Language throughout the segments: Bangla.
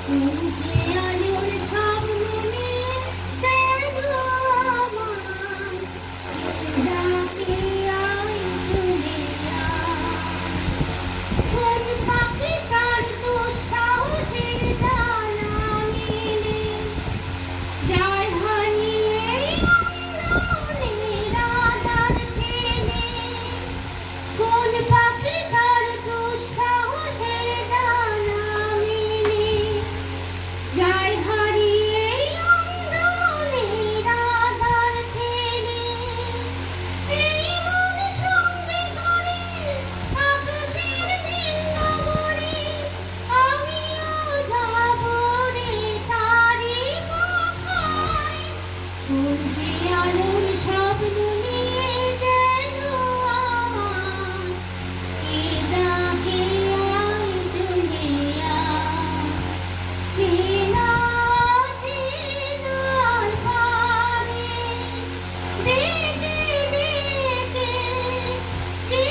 আলোর সামনে কেন আমার ডাকে আয় চলে আয়। কোন পাখি তার দুঃসাহসের ডানা মেলে যায় হারিয়ে অন্ধকারের আঁধার ঠেলে। কোন পাখি তার দুঃসাহসের ডানা মেলে যায় হারিয়ে অন্ধকারের আঁধার ঠেলে। এই মন সঙ্গে করে আকাশের নীল নগরে আমিও যাব রে তারি পাখায়। কোন সে আলোর স্বপ্ন নিয়ে যেন আমার কে ডাকে আয় চলে আয়। চেনা চেনার পানে ডেকে ডেকে কে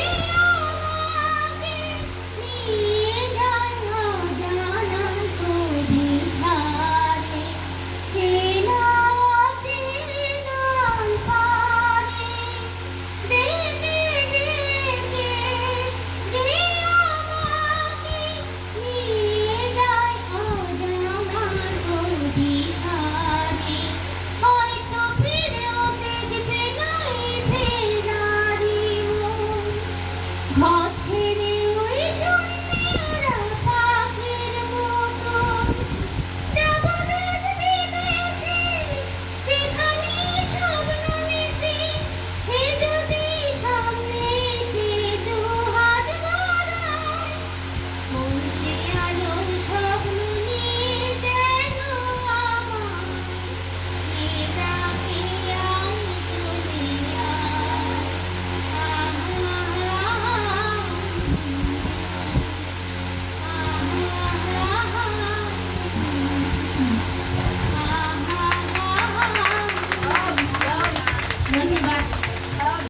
আমাকে নিয়ে যায় অজানার অভিসারে। চেনা চেনার পানে ডেকে ডেকে কে আমাকে নিয়ে যায় অজানার অভিসারে। হয়তো ফিরেও দেখবে না এই ফেরারি মন, ঘর ছেড়ে